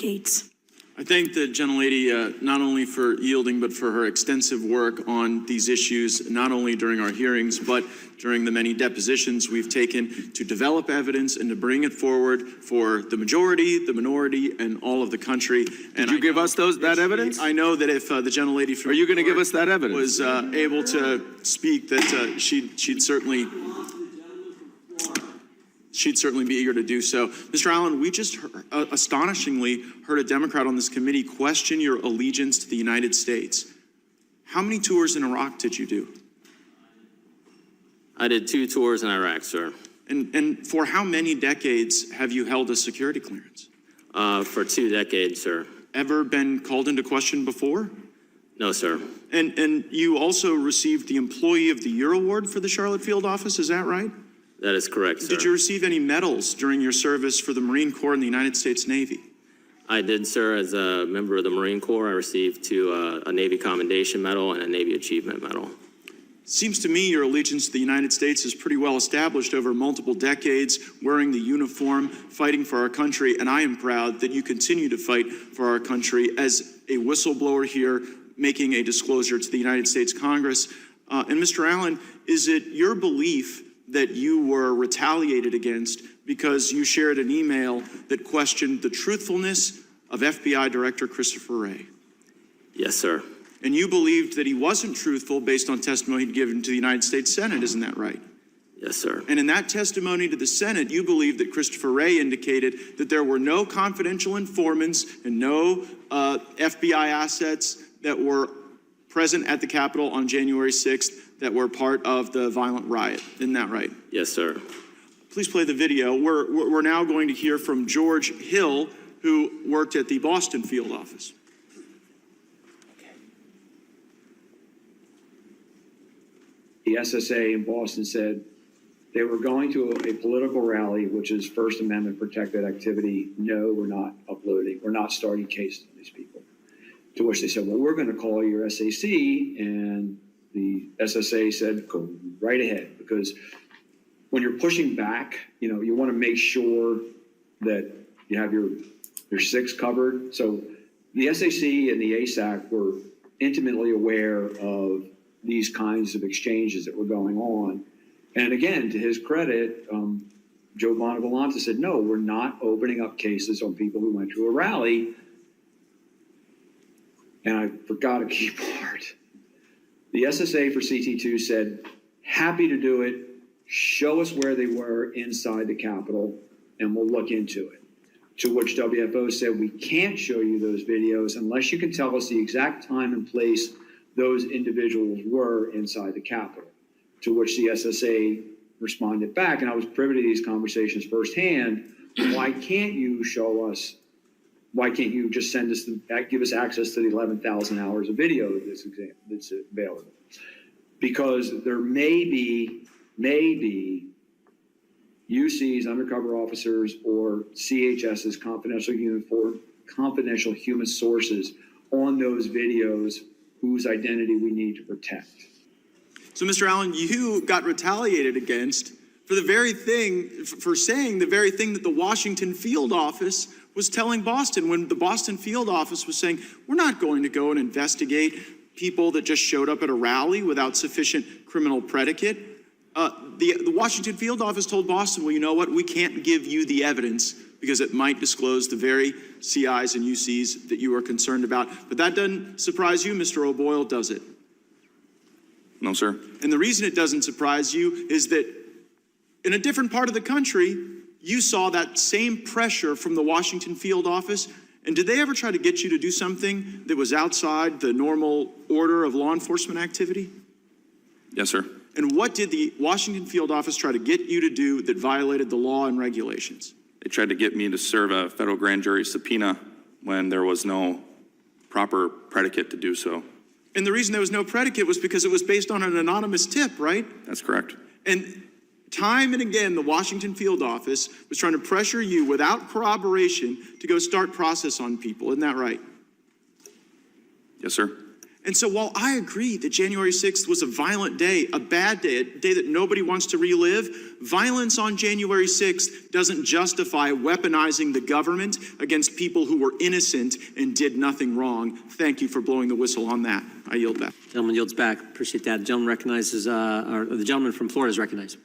decades. I thank the gentlelady not only for yielding, but for her extensive work on these issues, not only during our hearings, but during the many depositions we've taken to develop evidence and to bring it forward for the majority, the minority, and all of the country. Did you give us that evidence? I know that if the gentlelady from Are you going to give us that evidence? was able to speak, that she'd certainly be eager to do so. Mr. Allen, we just astonishingly heard a Democrat on this committee question your allegiance to the United States. How many tours in Iraq did you do? I did 2 tours in Iraq, sir. And for how many decades have you held a security clearance? For 2 decades, sir. Ever been called into question before? No, sir. And you also received the Employee of the Year Award for the Charlotte Field Office, is that right? That is correct, sir. Did you receive any medals during your service for the Marine Corps and the United States Navy? I did, sir. As a member of the Marine Corps, I received 2, a Navy Commendation Medal and a Navy Achievement Medal. Seems to me your allegiance to the United States is pretty well established over multiple decades, wearing the uniform, fighting for our country, and I am proud that you continue to fight for our country as a whistleblower here, making a disclosure to the United States Congress. And Mr. Allen, is it your belief that you were retaliated against because you shared an email that questioned the truthfulness of FBI Director Kurtisforsythe? Yes, sir. And you believed that he wasn't truthful based on testimony he'd given to the United States Senate, isn't that right? Yes, sir. And in that testimony to the Senate, you believed that Kurtisforsythe indicated that there were no confidential informants and no FBI assets that were present at the Capitol on January 6th that were part of the violent riot. Isn't that right? Yes, sir. Please play the video. We're now going to hear from George Hill, who worked at the Boston field office. The SSA in Boston said they were going to a political rally, which is First Amendment protected activity. No, we're not uploading. We're not starting cases on these people. To which they said, well, we're going to call your SAC. And the SSA said, go right ahead. Because when you're pushing back, you want to make sure that you have your 6 covered. So the SAC and the ASAC were intimately aware of these kinds of exchanges that were going on. And again, to his credit, Joe Bonavolonta said, no, we're not opening up cases on people who went to a rally. And I forgot a key part. The SSA for CT2 said, happy to do it. Show us where they were inside the Capitol, and we'll look into it. To which WFO said, we can't show you those videos unless you can tell us the exact time and place those individuals were inside the Capitol. To which the SSA responded back, and I was privy to these conversations firsthand. Why can't you show us? Why can't you just send us, give us access to the 11,000 hours of video that's available? Because there may be UC's undercover officers or CHS's confidential human sources on those videos whose identity we need to protect. So, Mr. Allen, you got retaliated against for saying the very thing that the Washington field office was telling Boston, when the Boston field office was saying, we're not going to go and investigate people that just showed up at a rally without sufficient criminal predicate. The Washington field office told Boston, well, you know what, we can't give you the evidence because it might disclose the very CIs and UCs that you are concerned about. But that doesn't surprise you, Mr. O'Boyle, does it? No, sir. And the reason it doesn't surprise you is that in a different part of the country, you saw that same pressure from the Washington field office. And did they ever try to get you to do something that was outside the normal order of law enforcement activity? Yes, sir. And what did the Washington field office try to get you to do that violated the law and regulations? They tried to get me to serve a federal grand jury subpoena when there was no proper predicate to do so. And the reason there was no predicate was because it was based on an anonymous tip, right? That's correct. And time and again, the Washington field office was trying to pressure you without corroboration to go start process on people. Isn't that right? Yes, sir. And so while I agree that January 6th was a violent day, a bad day, a day that nobody wants to relive, violence on January 6th doesn't justify weaponizing the government against people who were innocent and did nothing wrong. Thank you for blowing the whistle on that. I yield back. Gentleman yields back. Appreciate that. The gentleman recognizes, or the gentleman from Florida is recognized.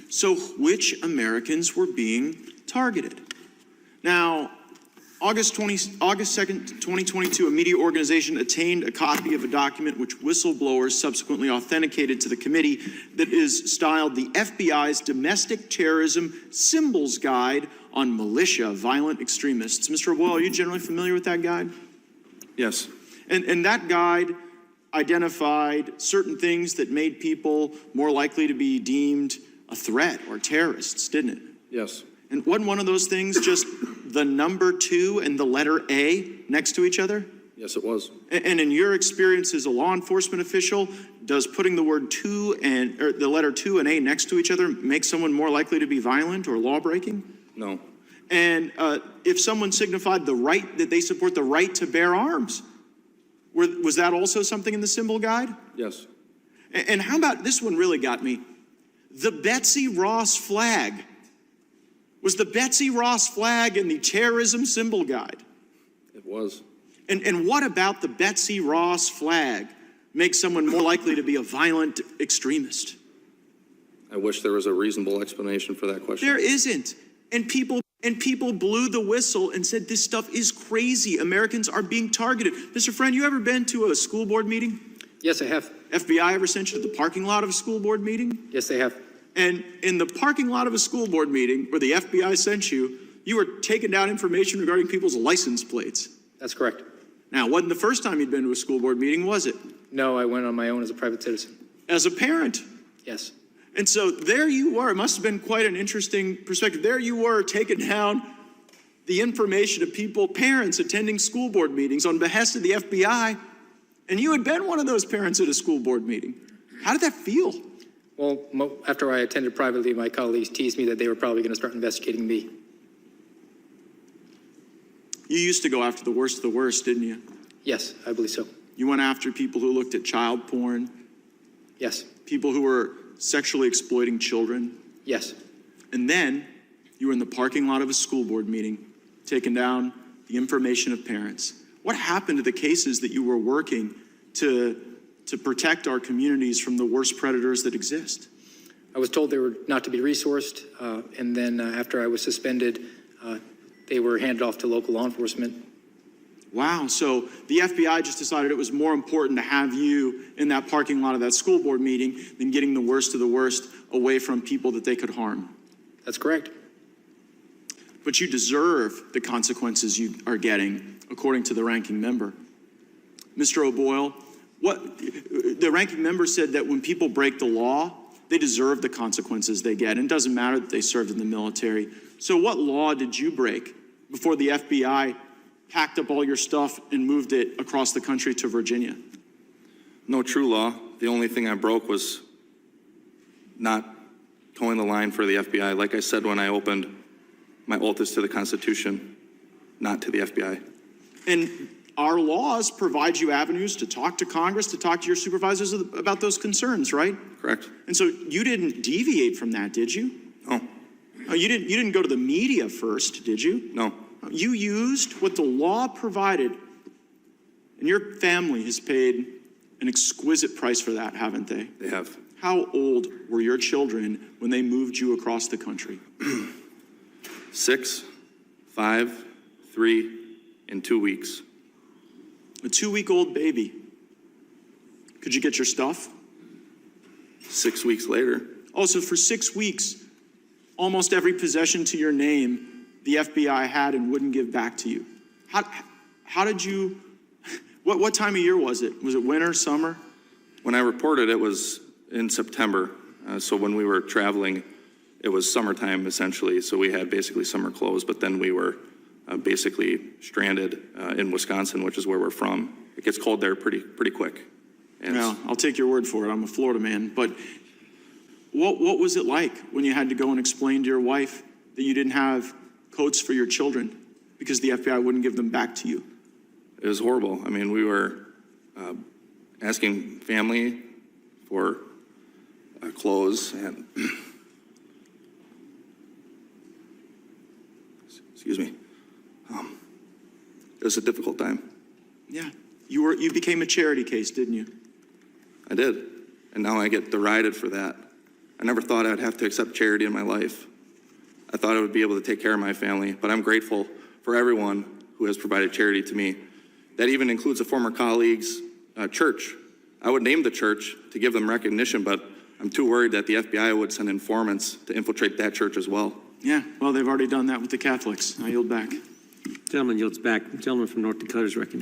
So which Americans were being targeted? Now, August 2nd, 2022, a media organization obtained a copy of a document which whistleblowers subsequently authenticated to the committee that is styled the FBI's Domestic Terrorism Symbols Guide on Militia Violent Extremists. Mr. O'Boyle, are you generally familiar with that guide? Yes. And that guide identified certain things that made people more likely to be deemed a threat or terrorists, didn't it? Yes. And wasn't one of those things just the number 2 and the letter A next to each other? Yes, it was. And in your experience as a law enforcement official, does putting the word 2 and or the letter 2 and A next to each other make someone more likely to be violent or law breaking? No. And if someone signified the right that they support the right to bear arms, was that also something in the symbol guide? Yes. And how about this one? Really got me. The Betsy Ross flag. Was the Betsy Ross flag in the terrorism symbol guide? It was. And what about the Betsy Ross flag makes someone more likely to be a violent extremist? I wish there was a reasonable explanation for that question. There isn't. And people blew the whistle and said this stuff is crazy. Americans are being targeted. Mr. Friend, you ever been to a school board meeting? Yes, I have. FBI ever sent you to the parking lot of a school board meeting? Yes, they have. And in the parking lot of a school board meeting where the FBI sent you, you were taking down information regarding people's license plates. That's correct. Now, it wasn't the first time you'd been to a school board meeting, was it? No, I went on my own as a private citizen. As a parent. Yes. And so there you were. It must have been quite an interesting perspective. There you were taking down the information of people, parents attending school board meetings on behest of the FBI. And you had been one of those parents at a school board meeting. How did that feel? Well, after I attended privately, my colleagues teased me that they were probably going to start investigating me. You used to go after the worst of the worst, didn't you? Yes, I believe so. You went after people who looked at child porn, Yes. people who were sexually exploiting children. Yes. And then you were in the parking lot of a school board meeting, taking down the information of parents. What happened to the cases that you were working to protect our communities from the worst predators that exist? I was told they were not to be resourced, and then after I was suspended, they were handed off to local law enforcement. Wow, so the FBI just decided it was more important to have you in that parking lot of that school board meeting than getting the worst of the worst away from people that they could harm. That's correct. But you deserve the consequences you are getting, according to the ranking member. Mr. O'Boyle, the ranking member said that when people break the law, they deserve the consequences they get. And it doesn't matter that they served in the military. So what law did you break before the FBI packed up all your stuff and moved it across the country to Virginia? No true law. The only thing I broke was not towing the line for the FBI. Like I said when I opened, my oath is to the Constitution, not to the FBI. And our laws provide you avenues to talk to Congress, to talk to your supervisors about those concerns, right? Correct. And so you didn't deviate from that, did you? No. You didn't go to the media first, did you? No. You used what the law provided, and your family has paid an exquisite price for that, haven't they? They have. How old were your children when they moved you across the country? 6, 5, 3, and 2 weeks. A 2-week-old baby. Could you get your stuff? 6 weeks later. Oh, so for 6 weeks, almost every possession to your name the FBI had and wouldn't give back to you. How did you, what time of year was it? Was it winter, summer? When I reported, it was in September. So when we were traveling, it was summertime essentially. So we had basically summer clothes, but then we were basically stranded in Wisconsin, which is where we're from. It gets cold there pretty quick. And Well, I'll take your word for it. I'm a Florida man. But what was it like when you had to go and explain to your wife that you didn't have coats for your children because the FBI wouldn't give them back to you? it was horrible. I mean, we were asking family for clothes and excuse me. It was a difficult time. Yeah, you became a charity case, didn't you? I did, and now I get derided for that. I never thought I'd have to accept charity in my life. I thought I would be able to take care of my family, but I'm grateful for everyone who has provided charity to me. That even includes a former colleague's church. I would name the church to give them recognition, but I'm too worried that the FBI would send informants to infiltrate that church as well. Yeah, well, they've already done that with the Catholics. I yield back. Gentleman yields back. Gentleman from North Dakota is recognized.